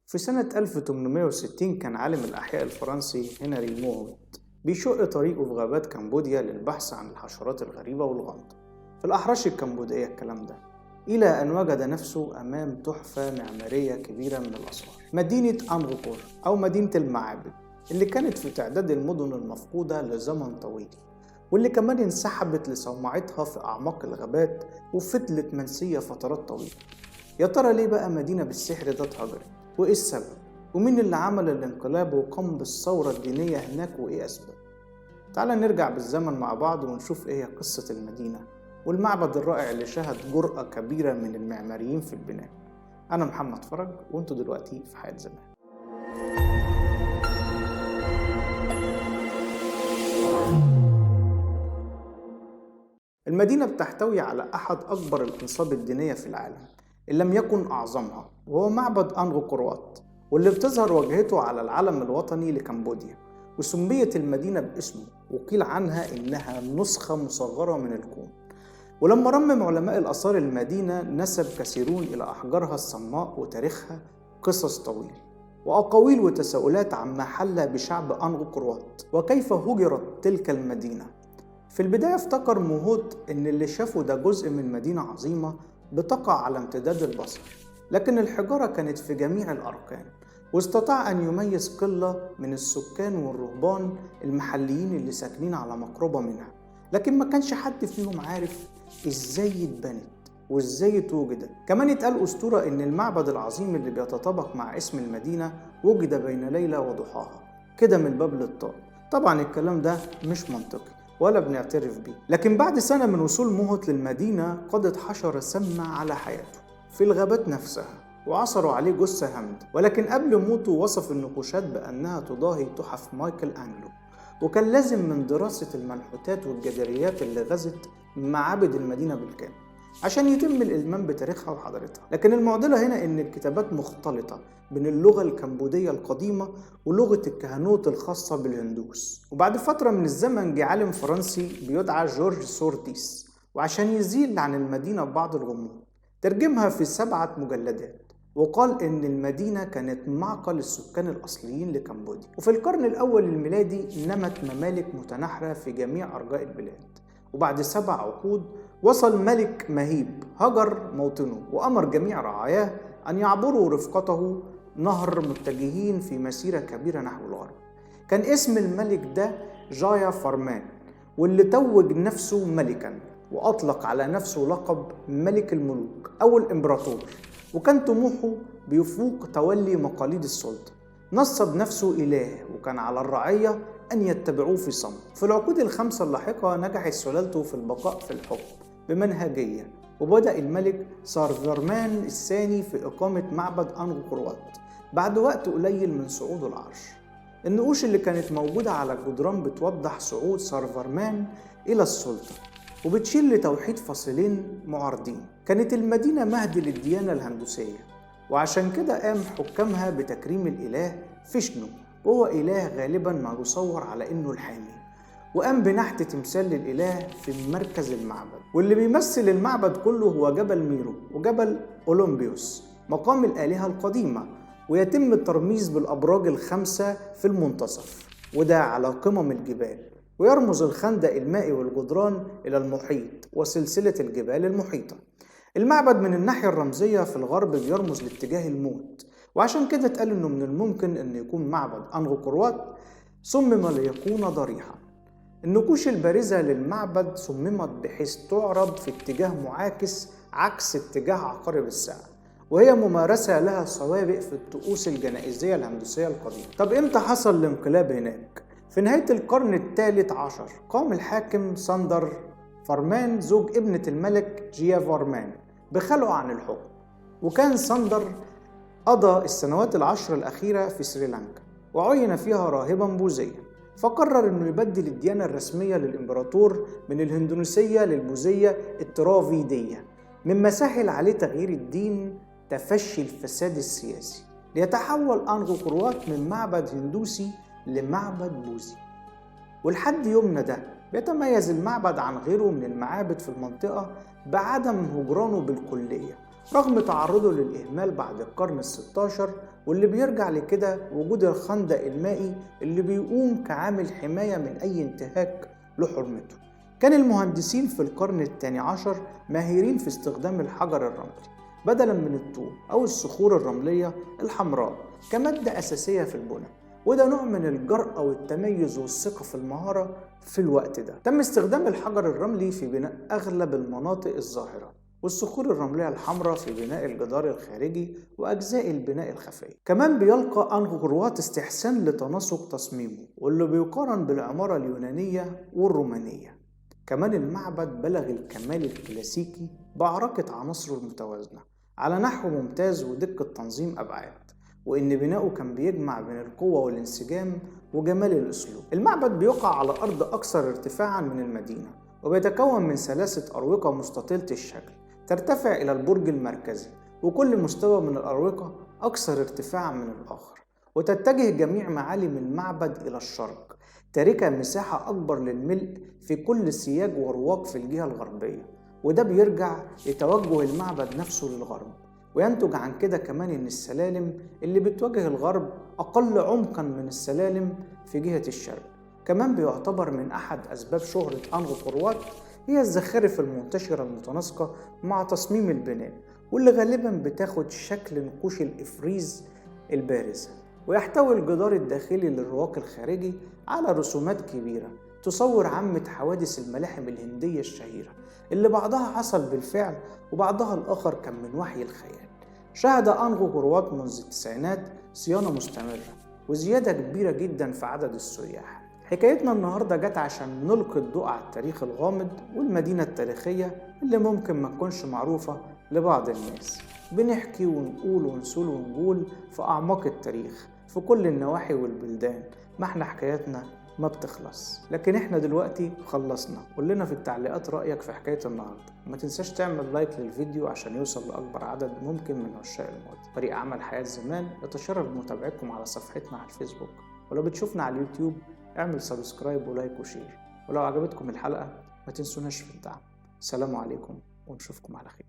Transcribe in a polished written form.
في سنة 1860 كان عالم الأحياء الفرنسي هنري موهوت بيشق طريقه في غابات كمبوديا للبحث عن الحشرات الغريبة والغامضة في الأحراش الكمبودية الكلام ده، إلى أن وجد نفسه أمام تحفة معمارية كبيرة من الآثار، مدينة أنغكور أو مدينة المعابد اللي كانت في تعداد المدن المفقودة لزمن طويل، واللي كمان انسحبت لصومعتها في أعماق الغابات وفضلت منسية فترات طويلة. يا ترى ليه بقى مدينة بالسحر ده اتهجرت؟ وإيه السبب؟ ومين اللي عمل الانقلاب وقام بالثورة الدينية هناك وإيه أسباب؟ تعالى نرجع بالزمن مع بعض ونشوف إيه هي قصة المدينة والمعبد الرائع اللي شهد جرأة كبيرة من المعماريين في البناء. أنا محمد فرج وأنتوا دلوقتي في حياة زمان. المدينة بتحتوي على أحد أكبر الأنصاب الدينية في العالم إن لم يكن أعظمها، وهو معبد أنغكور وات، واللي بتظهر واجهته على العلم الوطني لكمبوديا، وسميت المدينة باسمه وقيل عنها إنها نسخة مصغرة من الكون. ولما رمم علماء الآثار المدينة نسب كثيرون إلى أحجارها الصماء وتاريخها قصص طويل وأقاويل وتساؤلات عما حل بشعب أنغكور وات وكيف هجرت تلك المدينة. في البداية افتكر موهوت إن اللي شافه ده جزء من مدينة عظيمة بتقع على امتداد البصر، لكن الحجارة كانت في جميع الأركان، واستطاع أن يميز قلة من السكان والرهبان المحليين اللي ساكنين على مقربة منها، لكن ما كانش حد فيهم عارف إزاي اتبنت وإزاي اتوجدت. كمان اتقال أسطورة إن المعبد العظيم اللي بيتطابق مع اسم المدينة وجد بين ليلة وضحاها كده من باب للطاق. طبعا الكلام ده مش منطقي ولا بنعترف بيه، لكن بعد سنة من وصول موهوت للمدينة قضت حشرة سامة على حياته في الغابات نفسها وعثروا عليه جثة همد، ولكن قبل موته وصف النقوشات بأنها تضاهي تحف مايكل أنجلو، وكان لازم من دراسة المنحوتات والجداريات اللي غزت معابد المدينة بالكامل عشان يتم الإلمام بتاريخها وحضارتها. لكن المعضلة هنا إن الكتابات مختلطة بين اللغة الكمبودية القديمة ولغة الكهنوت الخاصة بالهندوس. وبعد فترة من الزمن جه عالم فرنسي بيدعى جورج سورتيس، وعشان يزيل عن المدينة بعض الغموض ترجمها في 7 مجلدات، وقال إن المدينة كانت معقل السكان الأصليين لكمبوديا. وفي القرن الأول الميلادي نمت ممالك متناحرة في جميع أرجاء البلاد، وبعد 7 عقود وصل ملك مهيب هجر موطنه وأمر جميع رعاياه أن يعبروا رفقته نهر متجهين في مسيرة كبيرة نحو الغرب. كان اسم الملك ده جايا فرمان، واللي توج نفسه ملكا وأطلق على نفسه لقب ملك الملوك أو الإمبراطور، وكان طموحه بيفوق تولي مقاليد السلطة. نصب نفسه إله وكان على الرعية أن يتبعوه في صمت. في العقود ال5 اللاحقة نجحت سلالته في البقاء في الحكم بمنهجية، وبدأ الملك سارفرمان الثاني في إقامة معبد أنغكور وات بعد وقت قليل من صعوده العرش. النقوش اللي كانت موجودة على الجدران بتوضح صعود سارفرمان إلى السلطة وبتشير لتوحيد فصيلين معارضين. كانت المدينة مهد للديانة الهندوسية، وعشان كده قام حكامها بتكريم الإله فيشنو، وهو إله غالبا ما يصور على إنه الحامي، وقام بنحت تمثال للإله في مركز المعبد. واللي بيمثل المعبد كله هو جبل ميرو وجبل أولمبيوس مقام الآلهة القديمة، ويتم الترميز بالأبراج ال5 في المنتصف وده على قمم الجبال، ويرمز الخندق المائي والجدران إلى المحيط وسلسلة الجبال المحيطة. المعبد من الناحية الرمزية في الغرب بيرمز لاتجاه الموت، وعشان كده اتقال إنه من الممكن إن يكون معبد أنغكور وات صمم ليكون ضريحا. النقوش البارزة للمعبد صممت بحيث تعرض في اتجاه معاكس عكس اتجاه عقارب الساعة، وهي ممارسة لها سوابق في الطقوس الجنائزية الهندوسية القديمة. طب إمتى حصل الانقلاب هناك؟ في نهاية القرن الثالث عشر قام الحاكم ساندر فرمان زوج ابنة الملك جيا فرمان بخلعه عن الحكم، وكان ساندر قضى السنوات ال10 الأخيرة في سريلانكا وعين فيها راهبا بوذيا، فقرر انه يبدل الديانة الرسمية للإمبراطور من الهندونيسية للبوذية الترافيدية، مما سهل عليه تغيير الدين تفشي الفساد السياسي، ليتحول أنغكور وات من معبد هندوسي لمعبد بوذي. ولحد يومنا ده بيتميز المعبد عن غيره من المعابد في المنطقة بعدم هجرانه بالكلية رغم تعرضه للإهمال بعد القرن ال16، واللي بيرجع لكده وجود الخندق المائي اللي بيقوم كعامل حماية من أي انتهاك لحرمته. كان المهندسين في القرن الثاني عشر ماهرين في استخدام الحجر الرملي بدلا من الطوب أو الصخور الرملية الحمراء كمادة أساسية في البناء، وده نوع من الجرأة والتميز والثقة في المهارة. في الوقت ده تم استخدام الحجر الرملي في بناء أغلب المناطق الظاهرة، والصخور الرملية الحمراء في بناء الجدار الخارجي وأجزاء البناء الخفية. كمان بيلقى أنغكور وات استحسان لتناسق تصميمه، واللي بيقارن بالعمارة اليونانية والرومانية. كمان المعبد بلغ الكمال الكلاسيكي بعراقة عناصره المتوازنة على نحو ممتاز ودقة تنظيم أبعاد، وإن بناؤه كان بيجمع بين القوة والانسجام وجمال الأسلوب. المعبد بيقع على أرض أكثر ارتفاعا من المدينة، وبيتكون من ثلاثة أروقة مستطيلة الشكل ترتفع إلى البرج المركزي، وكل مستوى من الأروقة أكثر ارتفاعا من الآخر، وتتجه جميع معالم المعبد إلى الشرق، تاركة مساحة أكبر للملء في كل سياج ورواق في الجهة الغربية، وده بيرجع لتوجه المعبد نفسه للغرب. وينتج عن كده كمان إن السلالم اللي بتواجه الغرب أقل عمقا من السلالم في جهة الشرق. كمان بيعتبر من أحد أسباب شهرة أنغكور وات هي الزخارف المنتشرة المتناسقة مع تصميم البناء، واللي غالبا بتاخد شكل نقوش الإفريز البارزة. ويحتوي الجدار الداخلي للرواق الخارجي على رسومات كبيرة تصور عامة حوادث الملاحم الهندية الشهيرة، اللي بعضها حصل بالفعل وبعضها الآخر كان من وحي الخيال. شهد أنغكور وات منذ التسعينات صيانة مستمرة وزيادة كبيرة جدا في عدد السياح. حكايتنا النهاردة جت عشان نلقي الضوء على التاريخ الغامض والمدينة التاريخية اللي ممكن ما تكونش معروفة لبعض الناس. بنحكي ونقول ونسول ونقول في أعماق التاريخ في كل النواحي والبلدان، ما احنا حكاياتنا ما بتخلص. لكن احنا دلوقتي خلصنا. قول لنا في التعليقات رأيك في حكاية النهاردة. ما تنساش تعمل لايك للفيديو عشان يوصل لأكبر عدد ممكن من عشاق الماضي. فريق عمل حياة زمان يتشرف بمتابعتكم على صفحتنا على الفيسبوك، ولو بتشوفنا على اليوتيوب اعمل سبسكرايب ولايك وشير. ولو عجبتكم الحلقة ما تنسوناش في الدعم. السلام عليكم ونشوفكم على خير.